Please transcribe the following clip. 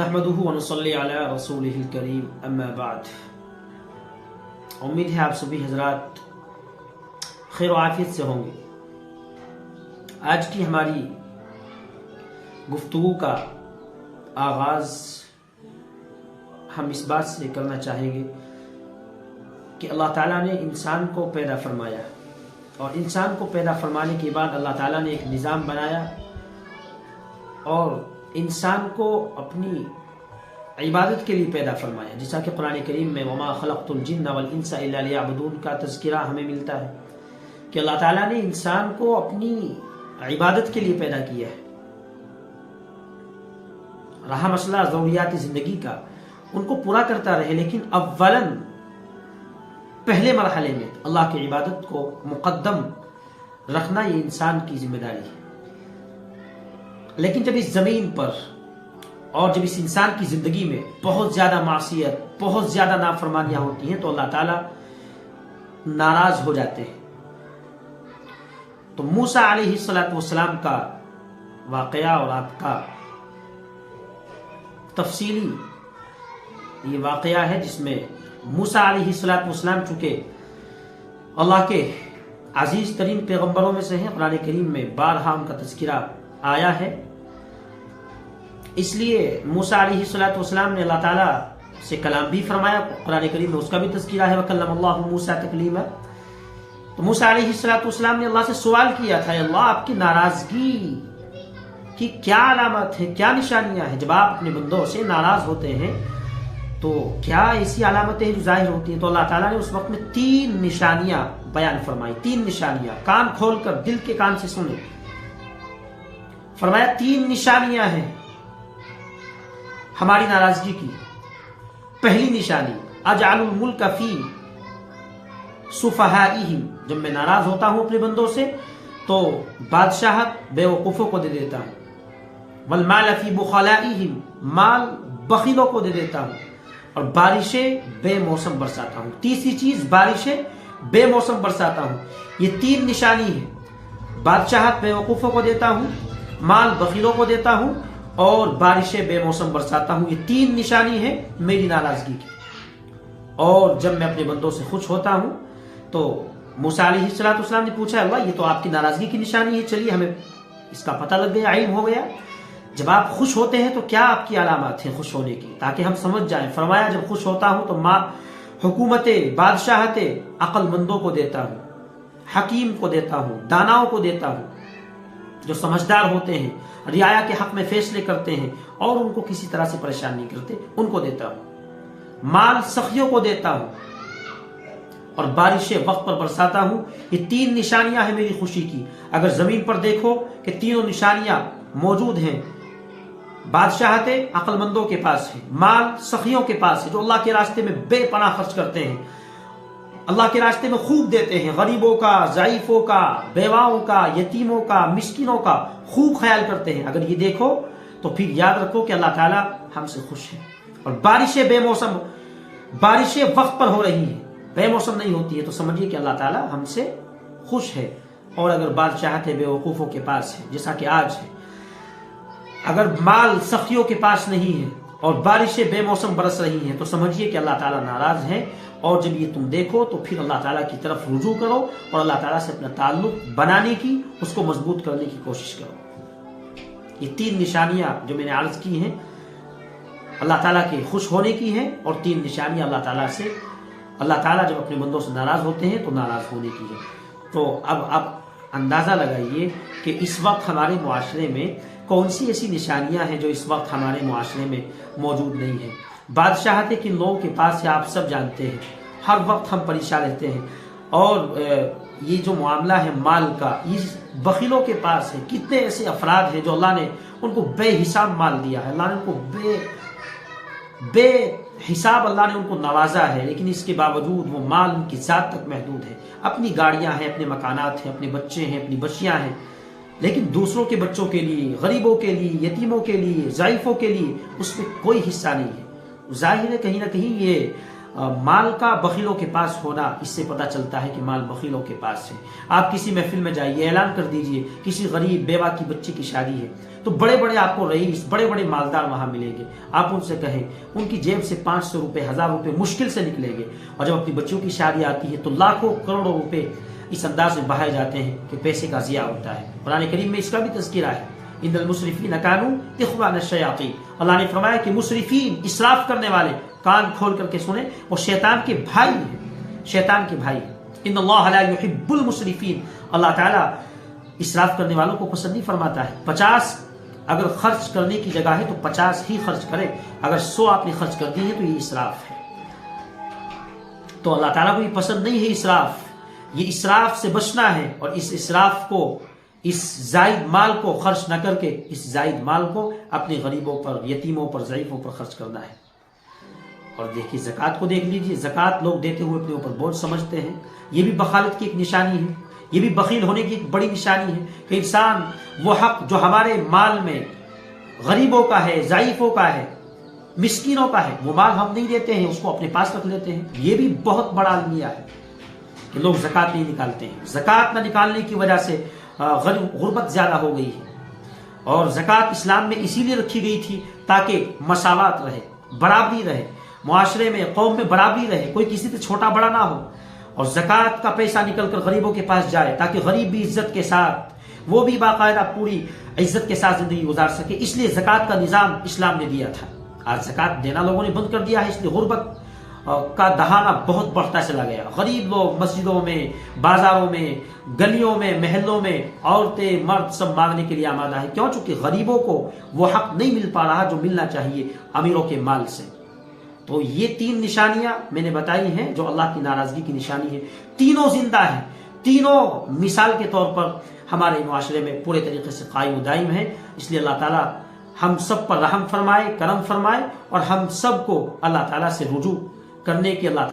नहमदुहु व नुसल्ली अला रसूलिहिल करीम अम्मा बाद। उम्मीद है आप सभी हजरात खैर व आफियत से होंगे। आज की हमारी गुफ्तगू का आगाज़ हम इस बात से करना चाहेंगे कि अल्लाह ताला ने इंसान को पैदा फरमाया और इंसान को पैदा फरमाने के बाद अल्लाह ताला ने एक निज़ाम बनाया और इंसान को अपनी इबादत के लिए पैदा फरमाया। जैसा कि कुरान करीम में वमा खलक़तुल जिन्ना वल इंसा इल्ला लियअबुदून का तज़किरा हमें मिलता है कि अल्लाह ताला ने इंसान को अपनी इबादत के लिए पैदा किया है। रहा मसला ज़रूरियात ज़िंदगी का, उनको पूरा करता रहे, लेकिन अव्वलन पहले मरहले में अल्लाह की इबादत को मुक़द्दम रखना ये इंसान की जिम्मेदारी है। लेकिन जब इस ज़मीन पर और जब इस इंसान की ज़िंदगी में बहुत ज़्यादा मासियत, बहुत ज़्यादा नाफरमानियाँ होती हैं तो अल्लाह ताला नाराज़ हो जाते हैं। तो मूसा अलैहिस्सलातु वस्सलाम का वाक़या और आपका तफसीली ये वाक़या है जिसमें मूसा अलैहिस्सलातु वस्सलाम चूँकि अल्लाह के अजीज़ तरीन पैगम्बरों में से हैं, कुरान करीम में बारहा उनका तज़किरा आया है, इसलिए मूसा अलैहिस्सलातु वस्सलाम ने अल्लाह ताला से कलाम भी फरमाया। कुरान करीम में उसका भी तज़किरा है, वकल्लमल्लाहु मूसा तकलीमा। तो मूसा अलैहिस्सलातु वस्सलाम ने अल्लाह से सवाल किया था, अल्लाह आपकी नाराज़गी की क्या अलामत है, क्या निशानियां हैं? जब आप अपने बंदों से नाराज़ होते हैं तो क्या ऐसी अलामतें जो जाहिर होती हैं? तो अल्लाह ताला ने उस वक्त में 3 निशानियां बयान फरमाई। 3 निशानियां, कान खोल कर दिल के कान से सुने। फरमाया 3 निशानियां हैं हमारी नाराजगी की। पहली निशानी अजअलुल मुल्क फी सुफहाइहिम, जब मैं नाराज होता हूं अपने बंदों से तो बादशाहत बेवकूफों को दे देता हूं। वल माल फी बुखलाइहिम, माल बखीलों को दे देता हूं। और बारिशें बेमौसम बरसाता हूं। तीसरी चीज बारिशें बेमौसम बरसाता हूं। ये 3 निशानी है। बादशाहत बेवकूफों को देता हूं, माल बखीलों को देता हूं और बारिशें बेमौसम बरसाता हूं। ये 3 निशानी है मेरी नाराजगी की। और जब मैं अपने बंदों से खुश होता हूं तो मूसा अलैहिस्सलातु वस्सलाम ने पूछा, अल्लाह ये तो आपकी नाराजगी की निशानी है, चलिए हमें इसका पता लग गया, इल्म हो गया। जब आप खुश होते हैं तो क्या आपकी अलामत है खुश होने की, ताकि हम समझ जाएं। फरमाया जब खुश होता हूं तो हुकूमत बादशाहत अक्लमंदों को देता हूं, हकीम को देता हूं, दानाओं को देता हूं, जो समझदार होते हैं, रियाया के हक में फैसले करते हैं और उनको किसी तरह से परेशान नहीं करते, उनको देता हूं। माल सखियों को देता हूं और बारिशें वक्त पर बरसाता हूं। ये 3 निशानियां हैं मेरी खुशी की। अगर जमीन पर देखो कि तीनों निशानियां मौजूद हैं, बादशाहत अक्लमंदों के पास है, माल सखियों के पास है जो अल्लाह के रास्ते में बेपनाह खर्च करते हैं, अल्लाह के रास्ते में खूब देते हैं, गरीबों का, ज़ाइफों का, बेवाओं का, यतीमों का, मिस्किनों का खूब ख्याल करते हैं। अगर ये देखो तो फिर याद रखो कि अल्लाह ताला हमसे खुश है। और बारिशें बेमौसम, बारिशें वक्त पर हो रही हैं, बेमौसम नहीं होती है, तो समझिए कि अल्लाह ताला हमसे खुश है। और अगर बादशाहत बेवकूफ़ों के पास है जैसा कि आज है, अगर माल सखियों के पास नहीं है और बारिशें बेमौसम बरस रही हैं तो समझिए कि अल्लाह ताला नाराज है। और जब ये तुम देखो तो फिर अल्लाह ताला की तरफ रुजू करो और अल्लाह ताला से अपना ताल्लुक बनाने की, उसको मजबूत करने की कोशिश करो। ये 3 निशानियां जो मैंने अर्ज की हैं अल्लाह ताला के खुश होने की हैं और 3 निशानियां अल्लाह ताला से, अल्लाह ताला जब अपने बंदों से नाराज होते हैं तो नाराज होने की है। तो अब अंदाजा लगाइए कि इस वक्त हमारे मुआशरे में कौन सी ऐसी निशानियां हैं जो इस वक्त हमारे मुआशरे में मौजूद नहीं है। बादशाहत किन लोगों के पास है आप सब जानते हैं, हर वक्त हम परेशान रहते हैं। और ये जो मामला है माल का, ये बखीलों के पास है। कितने ऐसे अफराद हैं जो अल्लाह ने उनको बेहिसाब माल दिया है, अल्लाह ने उनको बेहिसाब अल्लाह ने उनको नवाजा है, लेकिन इसके बावजूद वो माल उनकी ज़ात तक महदूद है। अपनी गाड़ियां हैं, अपने मकानात हैं, अपने बच्चे हैं, अपनी बच्चियां हैं, लेकिन दूसरों के बच्चों के लिए, गरीबों के लिए, यतीमों के लिए, ज़ाइफों के लिए उसमें कोई हिस्सा नहीं है। जाहिर है कहीं ना कहीं ये माल का बखीलों के पास होना, इससे पता चलता है कि माल बखीलों के पास है। आप किसी महफिल में जाइए, ऐलान कर दीजिए किसी गरीब बेवा की बच्ची की शादी है, तो बड़े बड़े आपको रईस, बड़े बड़े मालदार वहां मिलेंगे। आप उनसे कहें, उनकी जेब से 500 रुपए 1000 रुपए मुश्किल से निकलेंगे, और जब अपनी बच्चों की शादी आती है तो लाखों करोड़ों रुपए इस अंदाज में बहाए जाते हैं कि पैसे का जिया होता है। कुरान करीम में इसका भी तज़किरा है, इन्नल मुसरिफीन कानू इख्वान अश-शयातीन। अल्लाह ने फरमाया कि मुसरिफीन, इसराफ करने वाले, कान खोल करके सुने, वो शैतान के भाई हैं, शैतान के भाई। इन्नल्लाह ला युहिब्बुल मुसरिफीन, अल्लाह ताला इसराफ करने वालों को पसंद नहीं फरमाता है। 50 अगर खर्च करने की जगह है तो 50 ही खर्च करें, अगर 100 आपने खर्च कर दी है तो ये इसराफ है। तो अल्लाह ताला को ये पसंद नहीं है इसराफ, ये इसराफ से बचना है, और इस इसराफ को, इस जायद माल को खर्च न करके इस जायद माल को अपने गरीबों पर, यतीमों पर, ज़ईफों पर खर्च करना है। और देखिए ज़कात को देख लीजिए, ज़कात लोग देते हुए अपने ऊपर बोझ समझते हैं, ये भी बखालत की एक निशानी है, ये भी बखील होने की एक बड़ी निशानी है कि इंसान वो हक जो हमारे माल में गरीबों का है, ज़ईफों का है, मिस्कीनों का है, वो माल हम नहीं देते हैं, उसको अपने पास रख लेते हैं। ये भी बहुत बड़ा अलमिया है कि लोग ज़कात नहीं निकालते हैं। ज़कात न निकालने की वजह से गुर्बत ज्यादा हो गई है, और ज़कात इस्लाम में इसीलिए रखी गई थी ताकि मसावत रहे, बराबरी रहे, मुआशरे में, कौम में बराबरी रहे, कोई किसी से छोटा बड़ा ना हो, और ज़कात का पैसा निकल कर गरीबों के पास जाए ताकि गरीब भी इज्जत के साथ, वो भी बाकायदा पूरी इज्जत के साथ जिंदगी गुजार सके। इसलिए ज़कात का निज़ाम इस्लाम ने दिया था। आज ज़कात देना लोगों ने बंद कर दिया है, इसलिए गुर्बत का दहाना बहुत बढ़ता चला गया। गरीब लोग मस्जिदों में, बाजारों में, गलियों में, महलों में, औरतें मर्द सब मांगने के लिए आमादा है। क्यों? चूंकि गरीबों को वो हक नहीं मिल पा रहा जो मिलना चाहिए अमीरों के माल से। तो ये 3 निशानियां मैंने बताई हैं जो अल्लाह की नाराजगी की निशानी है। तीनों जिंदा है, तीनों मिसाल के तौर पर हमारे मुआशरे में पूरे तरीके से कायम दायम है। इसलिए अल्लाह ताला हम सब पर रहम फरमाए, करम फरमाए, और हम सब को अल्लाह ताला से रुजू करने की अल्लाह